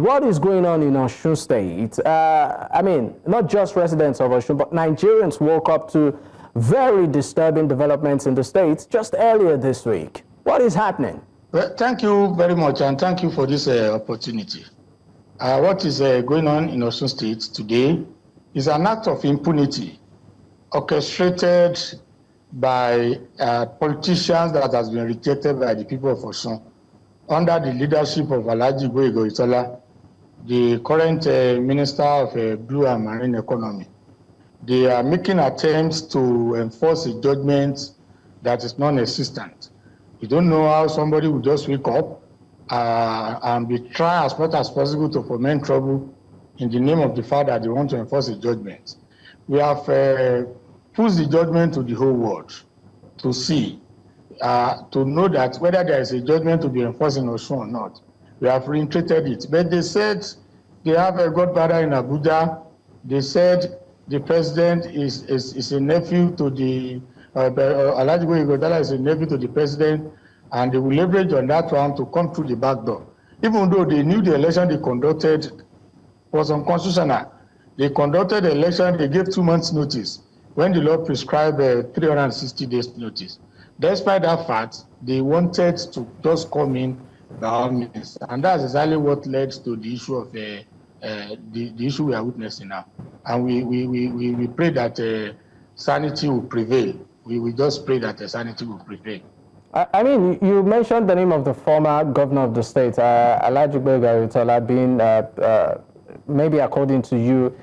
what is going on in Osun State? I mean, not just residents of Osun, but Nigerians woke up to very disturbing developments in the state just earlier this week. What is happening? Well, thank you very much, and thank you for this opportunity. What is going on in Osun State today is an act of impunity orchestrated by politicians that has been rejected by the people of Osun under the leadership of Alhaji Irewole, the current Minister of Blue and Marine Economy. They are making attempts to enforce a judgment that is non-existent. You don't know how somebody will just wake up and be trying as much as possible to foment trouble in the name of the fact that they want to enforce a judgment. We have pushed the judgment to the whole world to see, to know that whether there is a judgment to be enforced in Osun or not. We have reinstated it. But they said they have a godfather in Abuja. They said the president is a nephew to the, Alhaji Irewole is a nephew to the president, and they will leverage on that one to come through the back door. Even though they knew the election they conducted was unconstitutional. They conducted the election, they gave 2 months notice, when the law prescribed 360 days notice. Despite that fact, they wanted to just come in by all means. And that's exactly what led to the issue of the issue we are witnessing now. And we pray that sanity will prevail. We just pray that sanity will prevail. I mean, you mentioned the name of the former governor of the state, Alhaji Irewole, being, maybe according to you,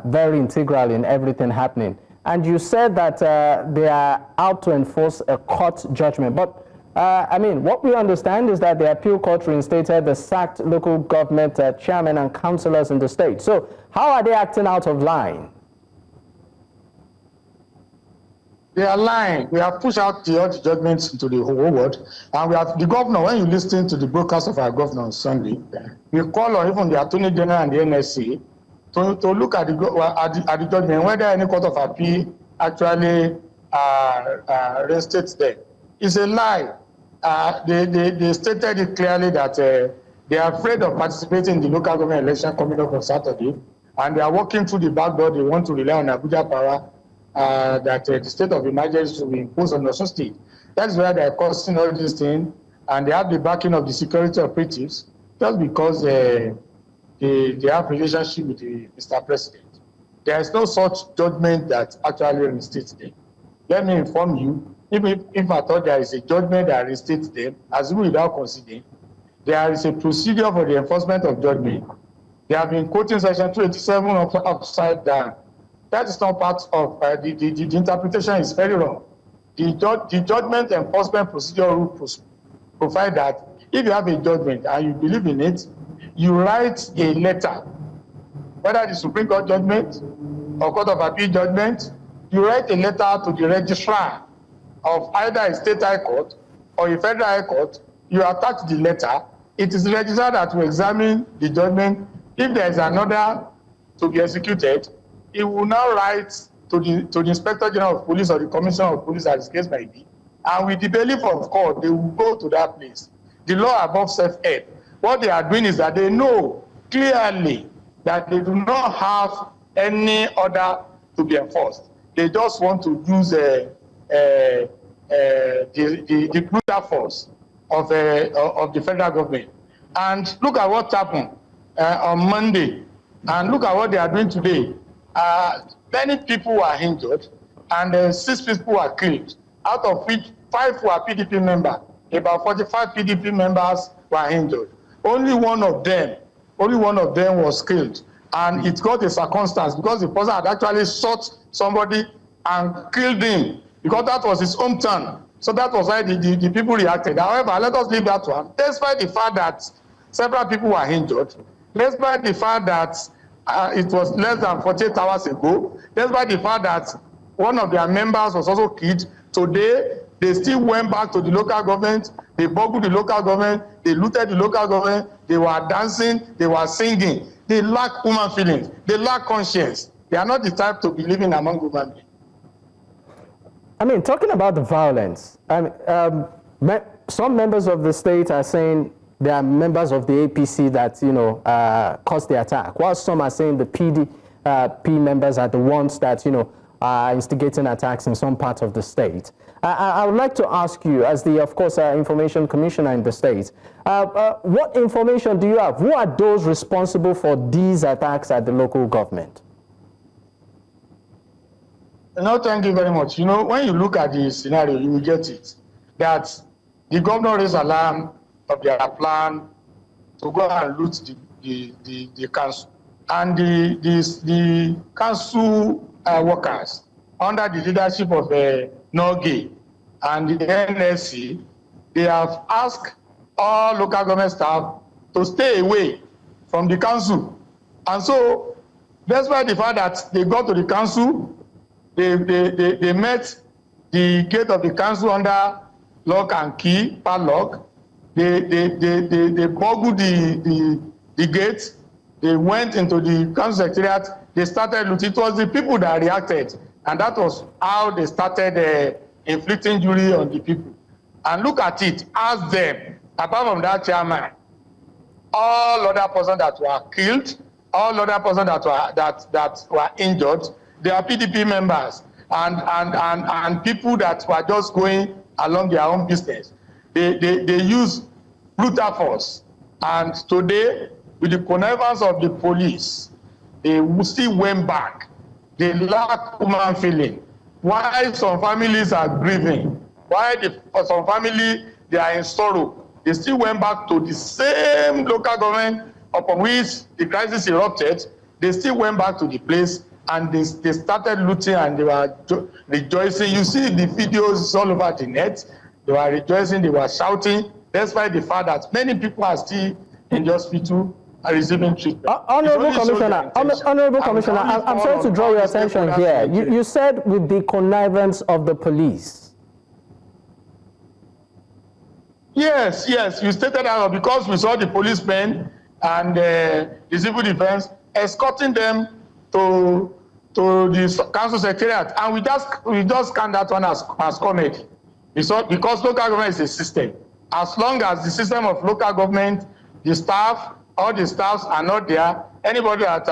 very integral in everything happening. And you said that they are out to enforce a court judgment. But, I mean, what we understand is that the appeal court reinstated the sacked local government chairman and councillors in the state. So how are they acting out of line? They are lying. We have pushed out the judgments into the whole world. And we have the governor, when you listen to the broadcast of our governor on Sunday, we call on even the Attorney General and the NSA to look at the judgment, whether any court of appeal actually reinstates them. It's a lie. They stated it clearly that they are afraid of participating in the local government election coming up on Saturday, and they are working through the back door. They want to rely on Abuja power that the state of emergency will be imposed on Osun State. That's why they are causing all these things, and they have the backing of the security operatives just because they have relationship with the Mr. President. There is no such judgment that actually reinstates them. Let me inform you, if I thought there is a judgment that reinstates them, as we without considering, there is a procedure for the enforcement of judgment. They have been quoting section 287 upside down. That is not part of the interpretation is very wrong. The judgment enforcement procedure rule provide that if you have a judgment and you believe in it, you write a letter, whether the Supreme Court judgment or Court of Appeal judgment, you write a letter to the registrar of either a state high court or a federal high court. You attach the letter. It is the registrar that will examine the judgment. If there is another to be executed, he will now write to the Inspector General of Police or the Commissioner of Police, as the case might be. And with the belief of court, they will go to that place. The law above self-help. What they are doing is that they know clearly that they do not have any order to be enforced. They just want to use the brutal force of the federal government. And look at what happened on Monday, and look at what they are doing today. Many people were injured, and 6 people were killed, out of which 5 were PDP members. About 45 PDP members were injured. Only one of them was killed, and it got a circumstance because the person had actually shot somebody and killed him because that was his hometown. So that was why the people reacted. However, let us leave that one. Despite the fact that several people were injured, despite the fact that it was less than 48 hours ago, despite the fact that one of their members was also killed, today they still went back to the local government, they burgled the local government, they looted the local government, they were dancing, they were singing. They lack human feelings, they lack conscience. They are not the type to be living among human beings. I mean, talking about the violence, some members of the state are saying there are members of the APC that, caused the attack, while some are saying the PDP members are the ones that, are instigating attacks in some parts of the state. I would like to ask you, as the, of course, Information Commissioner in the state, what information do you have? Who are those responsible for these attacks at the local government? No, thank you very much. When you look at the scenario, you will get it. That the governor raised alarm of their plan to go and loot the council. And the council workers, under the leadership of Norgay and the NSC, they have asked all local government staff to stay away from the council. And so, despite the fact that they got to the council, they met the gate of the council under lock and key, padlock. They boggled the gate. They went into the council secretariat. They started looting. It was the people that reacted, and that was how they started inflicting injury on the people. And look at it, ask them, apart from that chairman, all other persons that were killed, all other persons that were injured, they are PDP members and people that were just going along their own business. They use brutal force. And today, with the connivance of the police, they still went back. They lack human feeling. Why some families are grieving, why some families, they are in sorrow, they still went back to the same local government upon which the crisis erupted. They still went back to the place and they started looting and they were rejoicing. You see the videos all over the net. They were rejoicing, they were shouting, despite the fact that many people are still in the hospital are receiving treatment. Honorable Commissioner, I'm sorry to draw your attention here. You said with the connivance of the police. Yes, you stated that because we saw the policemen and the civil defense escorting them to the council secretariat, and we just count that one as comedy. Because local government is a system. As long as the system of local government, the staff, all the staffs are not there, anybody that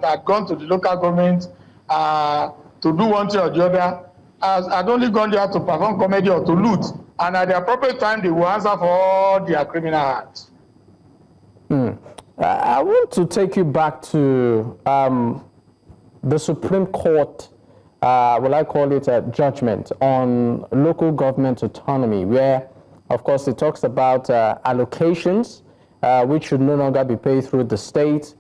had gone to the local government to do one thing or the other had only gone there to perform comedy or to loot. And at the appropriate time, they will answer for all their criminal acts. I want to take you back to the Supreme Court, will I call it a judgment on local government autonomy, where, of course, it talks about allocations, which should no longer be paid through the state,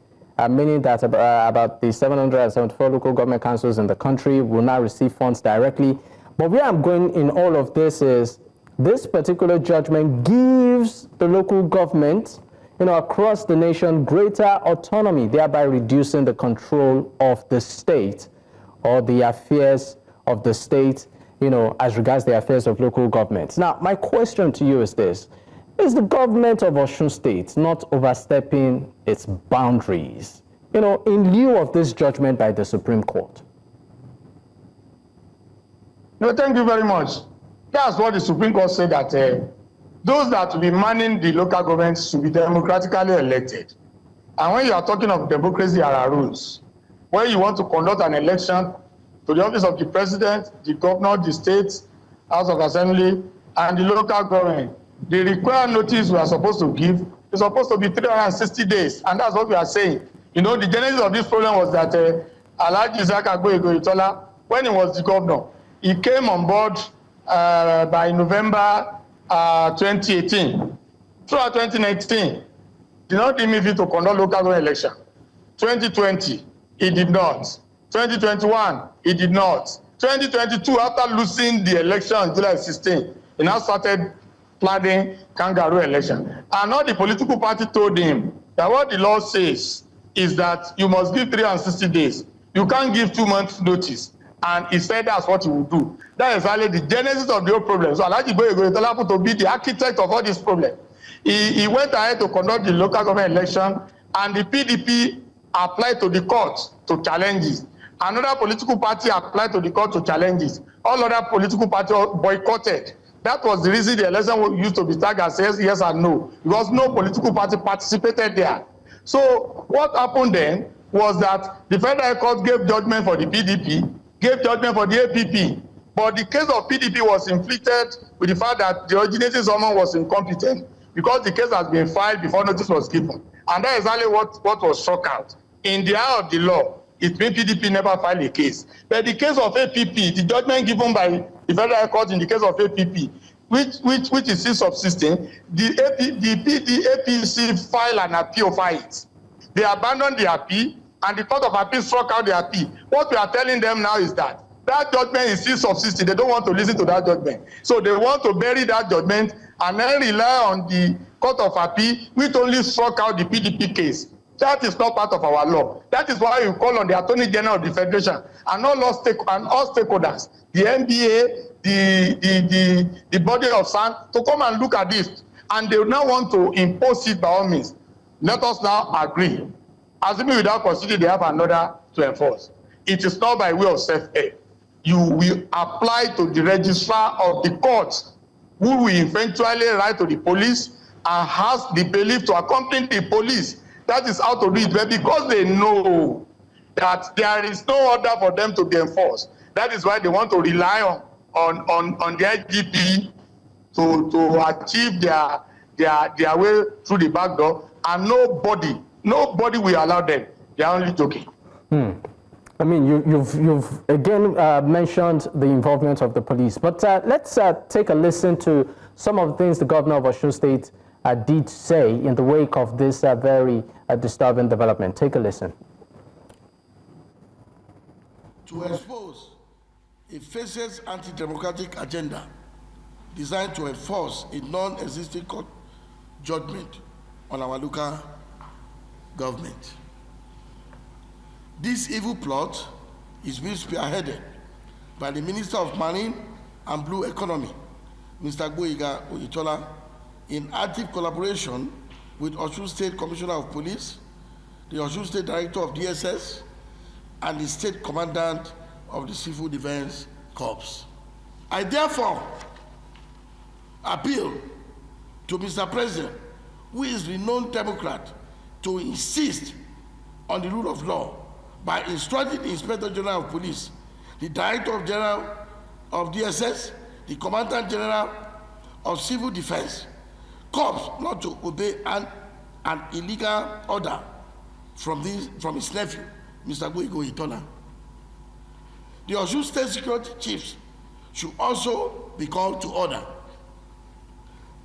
meaning that about the 774 local government councils in the country will now receive funds directly. But where I'm going in all of this is, this particular judgment gives the local government, across the nation, greater autonomy, thereby reducing the control of the state or the affairs of the state, as regards the affairs of local governments. Now, my question to you is this: is the government of Osun State not overstepping its boundaries, in lieu of this judgment by the Supreme Court? No, thank you very much. That's what the Supreme Court said, that those that will be manning the local governments should be democratically elected. And when you are talking of democracy, there are rules. When you want to conduct an election to the office of the president, the governor, the state, House of Assembly, and the local government, the required notice we are supposed to give is supposed to be 360 days. And that's what we are saying. The genesis of this problem was that Alhaji Isaac Agboyega, when he was the governor, he came on board by November 2018. Throughout 2019, did not deem it to conduct local government election. 2020, he did not. 2021, he did not. 2022, after losing the election on July 16, he now started planning kangaroo election. And all the political party told him that what the law says is that you must give 360 days. You can't give 2 months notice. And he said that's what he would do. That is really the genesis of the whole problem. So Alhaji Igboegbe to be the architect of all this problem. He went ahead to conduct the local government election, and the PDP applied to the court to challenge it. Another political party applied to the court to challenge it. All other political parties boycotted. That was the reason the election used to be tagged as yes and no, because no political party participated there. So what happened then was that the Federal Court gave judgment for the PDP, gave judgment for the APP, but the case of PDP was inflicted with the fact that the originating summons was incompetent because the case has been filed before notice was given. And that is exactly what was struck out. In the eye of the law, it means PDP never filed a case. But the case of APP, the judgment given by the Federal Court in the case of APP, which is still subsisting, the APC filed an appeal for it. They abandoned the appeal, and the Court of Appeal struck out the appeal. What we are telling them now is that that judgment is still subsisting. They don't want to listen to that judgment. So they want to bury that judgment and then rely on the Court of Appeal, which only struck out the PDP case. That is not part of our law. That is why we call on the Attorney General of the Federation and all stakeholders, the NBA, the body of SAN, to come and look at this. And they now want to impose it by all means. Let us now agree. Assuming without considering they have another to enforce. It is not by way of self-help. You will apply to the registrar of the court, who will eventually write to the police and ask the bailiff to accompany the police. That is how to do it. But because they know that there is no order for them to be enforced, that is why they want to rely on the IGP to achieve their way through the back door, and nobody will allow them. They are only joking. I mean, you've again mentioned the involvement of the police, but let's take a listen to some of the things the governor of Osun State did say in the wake of this very disturbing development. Take a listen. To expose a faceless anti-democratic agenda designed to enforce a non-existing court judgment on our local government. This evil plot is being spearheaded by the Minister of Marine and Blue Economy, Mr. Gboyega Oyetola, in active collaboration with Osun State Commissioner of Police, the Osun State Director of DSS, and the State Commandant of the Civil Defense Corps. I therefore appeal to Mr. President, who is a renowned Democrat, to insist on the rule of law by instructing the Inspector General of Police, the Director General of DSS, the Commandant General of Civil Defense Corps not to obey an illegal order from his nephew, Mr. Gboyega Oyetola. The Osun State security chiefs should also be called to order.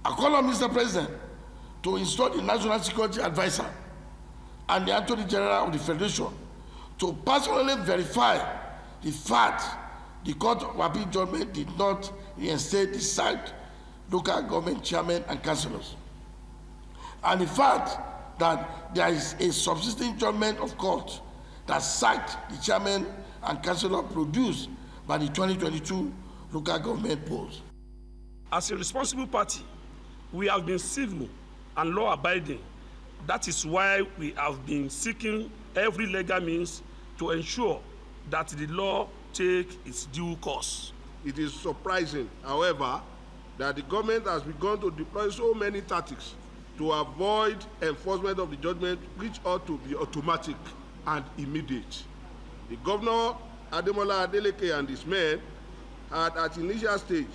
I call on Mr. President to instruct the National Security Advisor and the Attorney General of the Federation to personally verify the fact the Court of Appeal judgment did not reinstate the sacked local government chairmen and councillors, and the fact that there is a subsisting judgment of court that sacked the chairman and councillor produced by the 2022 local government polls. As a responsible party, we have been civil and law-abiding. That is why we have been seeking every legal means to ensure that the law take its due course. It is surprising, however, that the government has begun to deploy so many tactics to avoid enforcement of the judgment, which ought to be automatic and immediate. The governor, Ademola Adeleke, and his men had at initial stage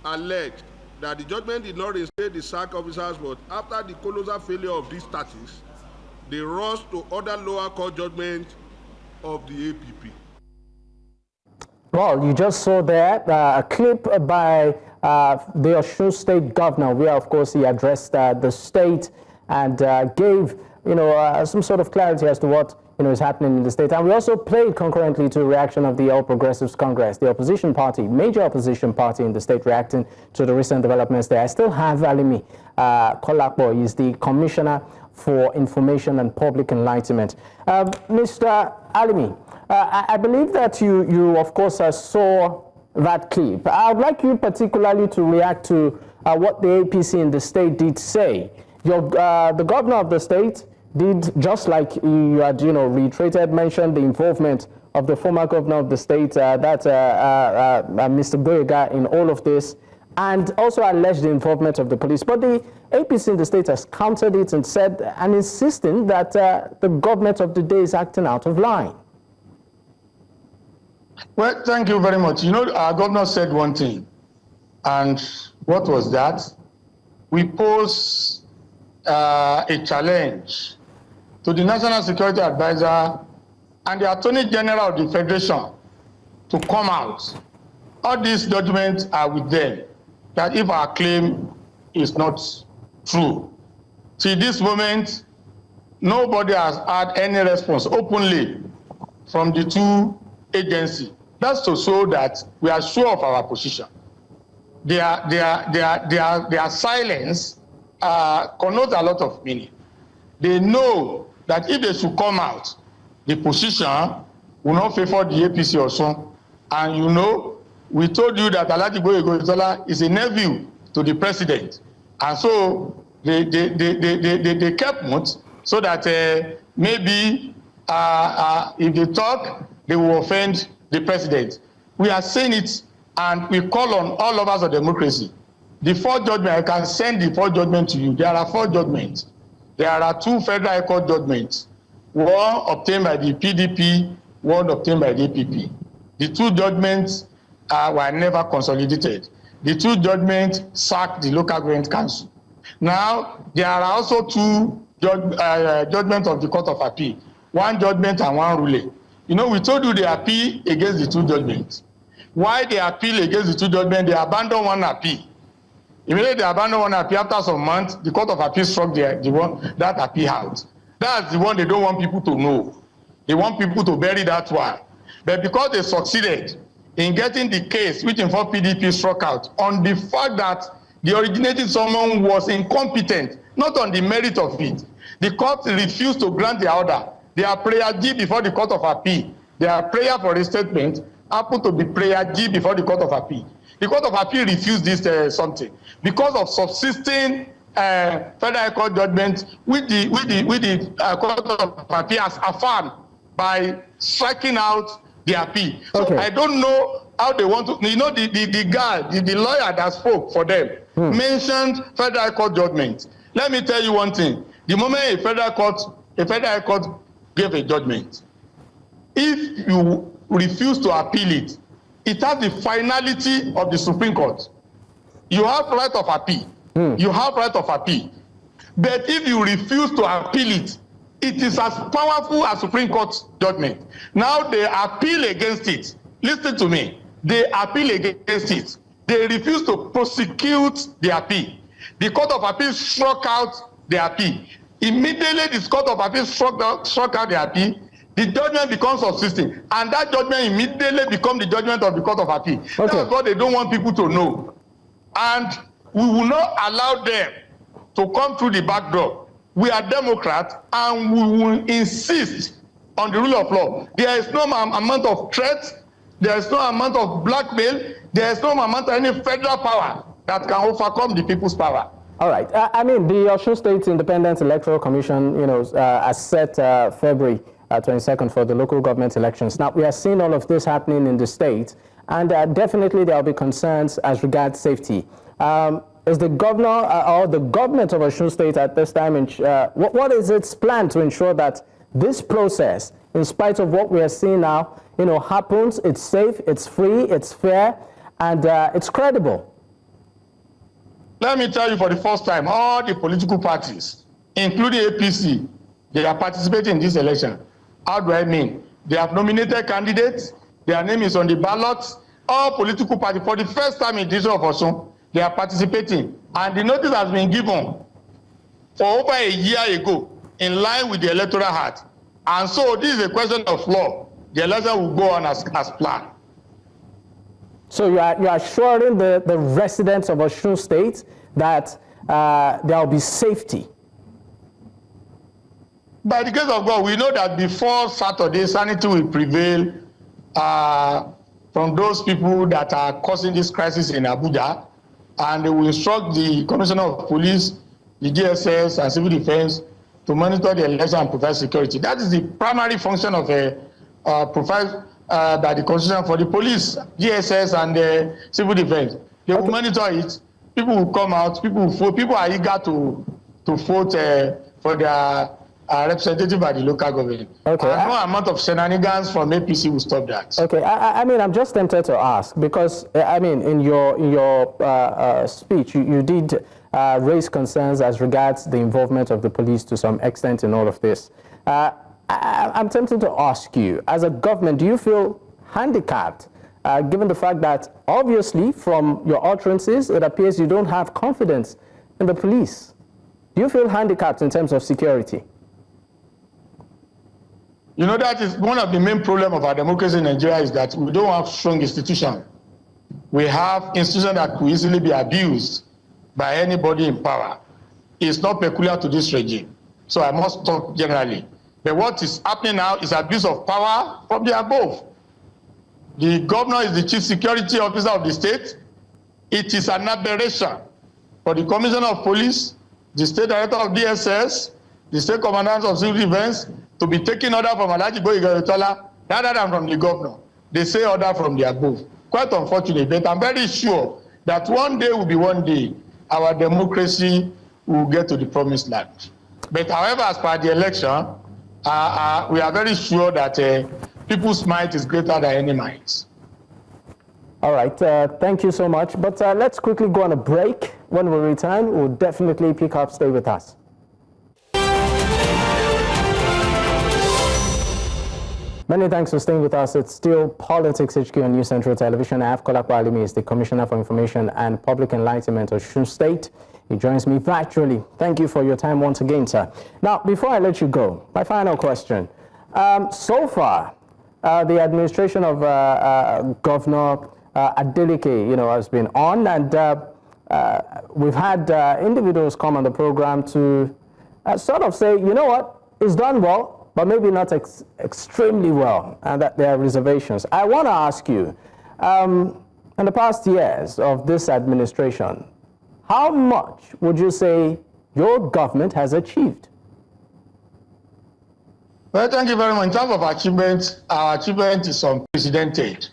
alleged that the judgment did not reinstate the SAC officers, but after the colossal failure of these tactics, they rushed to order lower court judgment of the APP. Well, you just saw there a clip by the Osun State governor, where, of course, he addressed the state and gave, some sort of clarity as to what, is happening in the state. And we also played concurrently to the reaction of the All Progressives Congress, the opposition party, major opposition party in the state, reacting to the recent developments there. I still have Alimi Kolapo. He's the Commissioner for Information and Public Enlightenment. Mr. Alimi, I believe that you of course, saw that clip. I would like you particularly to react to what the APC in the state did say. The governor of the state did, just like you had, reiterated, mentioned the involvement of the former governor of the state, Mr. Gboyega, in all of this. and also alleged the involvement of the police. But the APC in the state has countered it and said, and insisting that the government of the day is acting out of line. Well, thank you very much. You know, our governor said one thing, and what was that? We posed a challenge to the National Security Advisor and the Attorney General of the Federation to come out. All these documents are with them, that if our claim is not true. See, this moment, nobody has had any response openly from the two agencies. That's to show that we are sure of our position. Their silence connotes a lot of meaning. They know that if they should come out, the position will not favor the APC or so. And you know, we told you that Alhaji Boye is a nephew to the president. And so they kept mute so that maybe if they talk, they will offend the president. We are saying it, and we call on all of us of democracy. The fourth judgment, I can send the fourth judgment to you. There are 4 judgments. There are 2 federal high court judgments, one obtained by the PDP, one obtained by the APP. The 2 judgments were never consolidated. The 2 judgments sacked the local government council. Now, there are also 2 judgments of the Court of Appeal, 1 judgment and 1 ruling. You know, we told you they appeal against the 2 judgments. Why they appeal against the 2 judgments? They abandon 1 appeal. Immediately they abandon 1 appeal, after some months, the Court of Appeal struck that appeal out. That's the one they don't want people to know. They want people to bury that one. But because they succeeded in getting the case which involved PDP struck out on the fact that the originating summons was incompetent, not on the merit of it, the court refused to grant the order. Their prayer G before the Court of Appeal, their prayer for restatement happened to be prayer G before the Court of Appeal. The Court of Appeal refused this something because of subsisting federal court judgment with the Court of Appeal has affirmed by striking out the appeal. So I don't know how they want to. You know, the guy, the lawyer that spoke for them mentioned federal court judgment. Let me tell you one thing: the moment a federal court gave a judgment, if you refuse to appeal it, it has the finality of the Supreme Court. You have right of appeal. You have right of appeal. But if you refuse to appeal it, it is as powerful as Supreme Court judgment. Now they appeal against it. Listen to me. They appeal against it. They refuse to prosecute the appeal. The Court of Appeal struck out the appeal. Immediately the Court of Appeal struck out the appeal, the judgment becomes subsisting, and that judgment immediately becomes the judgment of the Court of Appeal. That's what they don't want people to know. And we will not allow them to come through the back door. We are Democrats, and we will insist on the rule of law. There is no amount of threats, there is no amount of blackmail, there is no amount of any federal power that can overcome the people's power. All right. I mean, the Osun State Independent Electoral Commission, has set February 22nd for the local government elections. Now, we are seeing all of this happening in the state, and definitely there will be concerns as regards safety. Is the governor or the government of Osun State at this time, what is its plan to ensure that this process, in spite of what we are seeing now, happens, it's safe, it's free, it's fair, and it's credible? Let me tell you, for the first time, all the political parties, including APC, they are participating in this election. How do I mean? They have nominated candidates, their name is on the ballot. All political parties, for the first time in the history of Osun, they are participating. And the notice has been given for over a year ago, in line with the Electoral Act. And so this is a question of law. The election will go on as planned. So you are assuring the residents of Osun State that there will be safety? By the grace of God, we know that before Saturday, sanity will prevail from those people that are causing this crisis in Abuja, and they will instruct the Commissioner of Police, the DSS, and Civil Defense to monitor the election and provide security. That is the primary function of provide by the Constitution for the police, DSS, and the Civil Defense. They will monitor it. People will come out. People will vote. People are eager to vote for their representative at the local government. Okay. And no amount of shenanigans from APC will stop that. Okay. I mean, I'm just tempted to ask because I mean, in your speech, you did raise concerns as regards the involvement of the police to some extent in all of this. I'm tempted to ask you, as a government, do you feel handicapped, given the fact that obviously from your utterances, it appears you don't have confidence in the police? Do you feel handicapped in terms of security? You know, that is one of the main problems of our democracy in Nigeria, is that we don't have strong institutions. We have institutions that could easily be abused by anybody in power. It's not peculiar to this regime. So I must talk generally. But what is happening now is abuse of power from the above. The governor is the chief security officer of the state. It is an aberration for the commissioner of police, the state director of DSS, the state commandant of civil defense to be taking order from Alhaji Ikire rather than from the governor. They say order from the above. Quite unfortunate, but I'm very sure that one day will be one day our democracy will get to the promised land. But however, as per the election, we are very sure that people's might is greater than any might. All right, thank you so much. But let's quickly go on a break. When we return, we'll definitely pick up. Stay with us. Many thanks for staying with us. It's still Politics HQ on New Central Television. I have Kolapo Alimi, is the Commissioner for Information and Public Enlightenment of Osun State. He joins me virtually. Thank you for your time once again, sir. Now, before I let you go, my final question. So far, the administration of Governor Adeleke, has been on, and we've had individuals come on the program to sort of say, you know what, it's done well, but maybe not extremely well, and that there are reservations. I want to ask you, in the past years of this administration, how much would you say your government has achieved? Well, thank you very much. In terms of achievements, our achievement is unprecedented.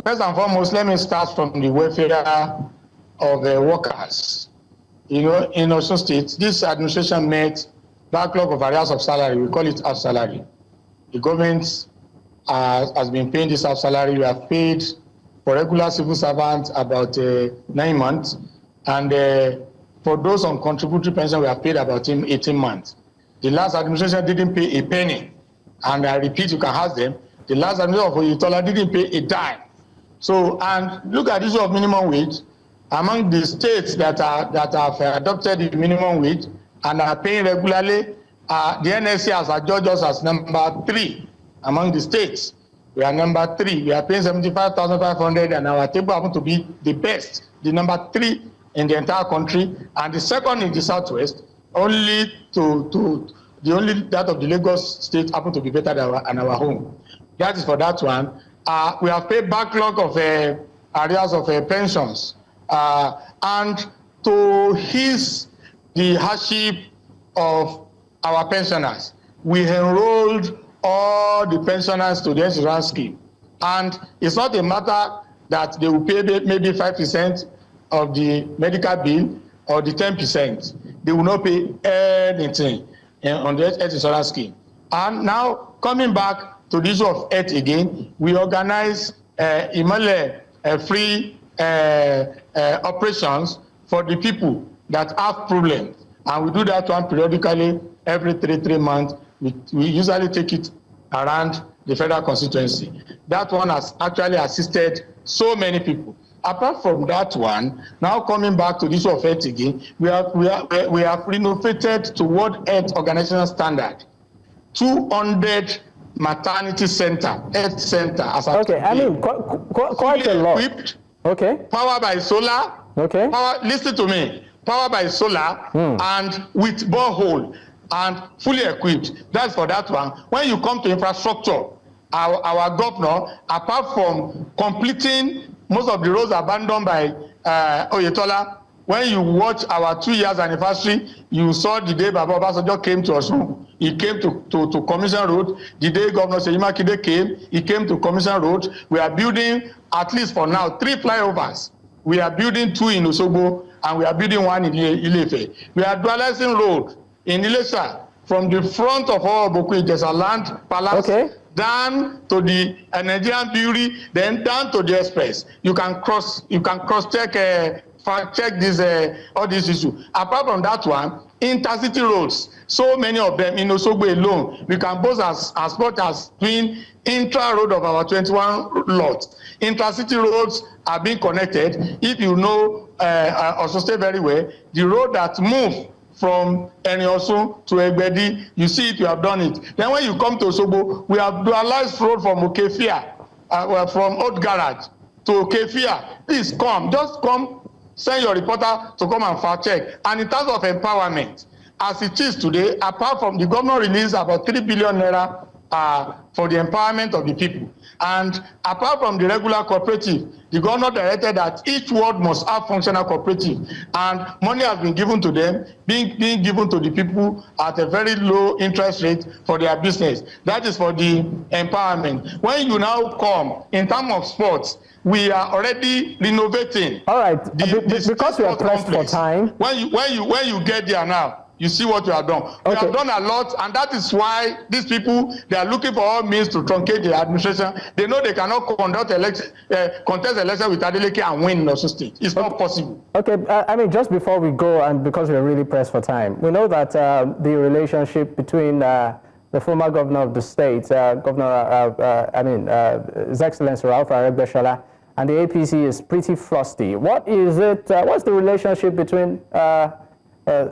First and foremost, let me start from the welfare of the workers. In Osun State, this administration met backlog of arrears of salary. We call it half salary. The government has been paying this half salary. We have paid for regular civil servants about 9 months, and for those on contributory pension, we have paid about 18 months. The last administration didn't pay a penny, and I repeat, you can ask them. The last administration of Oyetola didn't pay a dime. So, and look at the issue of minimum wage. Among the states that have adopted the minimum wage and are paying regularly, the NSC has adjudged us as number 3 among the states. We are number 3. We are paying 75,500, and our table happens to be the best, the number 3 in the entire country, and the second in the southwest. Only that of the Lagos state happen to be better than our home. That is for that one. We have paid backlog of arrears of pensions, and to ease the hardship of our pensioners, we enrolled all the pensioners to the insurance scheme. And it's not a matter that they will pay maybe 5% of the medical bill or the 10%. They will not pay anything on the health insurance scheme. And now, coming back to the issue of health again, we organize free operations for the people that have problems. And we do that one periodically every three months. We usually take it around the federal constituency. That one has actually assisted so many people. Apart from that one, now coming back to the issue of health again, we have renovated to World Health Organization standard 200 maternity center, health center. Okay, I mean, quite a lot. Equipped, okay. Power by solar. Okay. Listen to me. Power by solar and with borehole and fully equipped. That's for that one. When you come to infrastructure, our governor, apart from completing most of the roads abandoned by Oyetola, when you watch our 2 years anniversary, you saw the day Baba Obasanjo came to Osun. He came to Commission Road. The day Governor Seyi Makinde came, he came to Commission Road. We are building, at least for now, 3 flyovers. We are building 2 in Osogbo, and we are building 1 in Ile-Ife. We are dualizing road in Ilesha from the front of our Boku Ijesa land palace down to the Nigerian Brewery, then down to the express. You can cross-check, fact-check this all this issue. Apart from that one, intercity roads, so many of them in Osogbo alone, we can boast as much as doing intra-road of our 21 lots. Intercity roads are being connected. If you know Osun State very well, the road that move from Eniosun to Egbedi, you see it, you have done it. Then when you come to Osogbo, we have dualized road from Okefia, from Old Garage to Okefia. Please come, just come, send your reporter to come and fact check. And in terms of empowerment, as it is today, apart from the governor released about 3 billion naira for the empowerment of the people. And apart from the regular cooperative, the governor directed that each ward must have functional cooperative, and money has been given to them, being given to the people at a very low interest rate for their business. That is for the empowerment. When you now come in terms of sports, we are already renovating. All right, because we are pressed for time. When you get there now, you see what we have done. We have done a lot, and that is why these people, they are looking for all means to truncate the administration. They know they cannot contest election with Adeleke and win in Osun State. It's not possible. Okay, I mean, just before we go, and because we're really pressed for time, we know that the relationship between the former governor of the state, His Excellency Ralph Aregbesola, and the APC is pretty frosty. What is it? What's the relationship between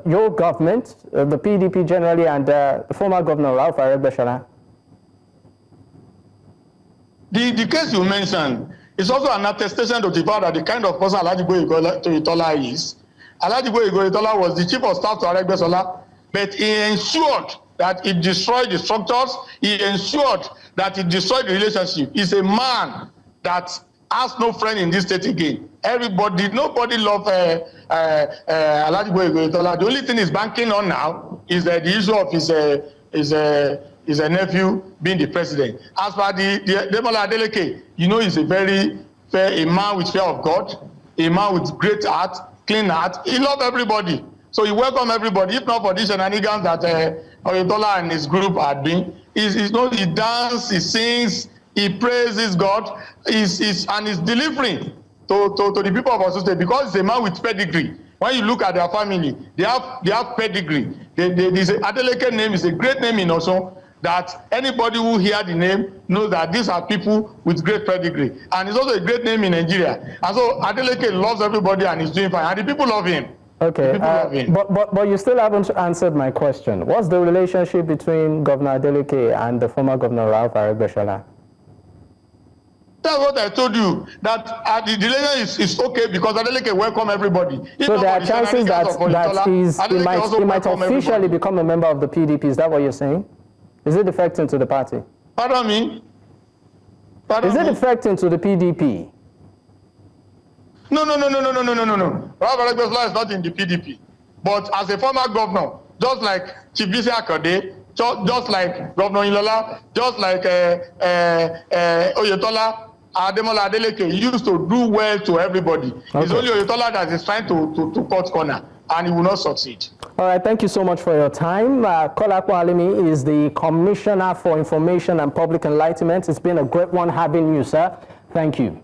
your government, the PDP generally, and the former governor Ralph Aregbesola? The case you mentioned is also an attestation to the fact that the kind of person Alhaji Gboyega Oyetola is. Alhaji Gboyega Oyetola was the chief of staff to Aregbesola, but he ensured that he destroyed the structures, he ensured that he destroyed the relationship. He's a man that has no friend in this state again. Nobody loves Alhaji Gboyega Oyetola. The only thing he's banking on now is the issue of his nephew being the president. As for the Ademola Adeleke, you know, he's a very a man with fear of God, a man with great heart, clean heart. He loves everybody. So he welcomes everybody. If not for these shenanigans that Oyetola and his group had been, he dances, he sings, he praises God, and he's delivering to the people of Osun State because he's a man with pedigree. When you look at their family, they have pedigree. Adeleke name is a great name in Osun, that anybody who hear the name knows that these are people with great pedigree. And it's also a great name in Nigeria. And so Adeleke loves everybody and he's doing fine. And the people love him. Okay, but you still haven't answered my question. What's the relationship between Governor Adeleke and the former Governor Ralph Aregbesola? That's what I told you, that the delay is okay because Adeleke welcome everybody. So there are chances that he might officially become a member of the PDP. Is that what you're saying? Is it defecting to the party? Pardon me? Is it defecting to the PDP? No. Ralph Aregbesola is not in the PDP. But as a former governor, just like Chief Bisi Akande, just like Governor Ilola, just like Oyetola, Ademola Adeleke used to do well to everybody. Okay. It's only Oyetola that is trying to cut corner, and he will not succeed. All right, thank you so much for your time. Kolapo Alimi is the Commissioner for Information and Public Enlightenment. It's been a great one having you, sir. Thank you.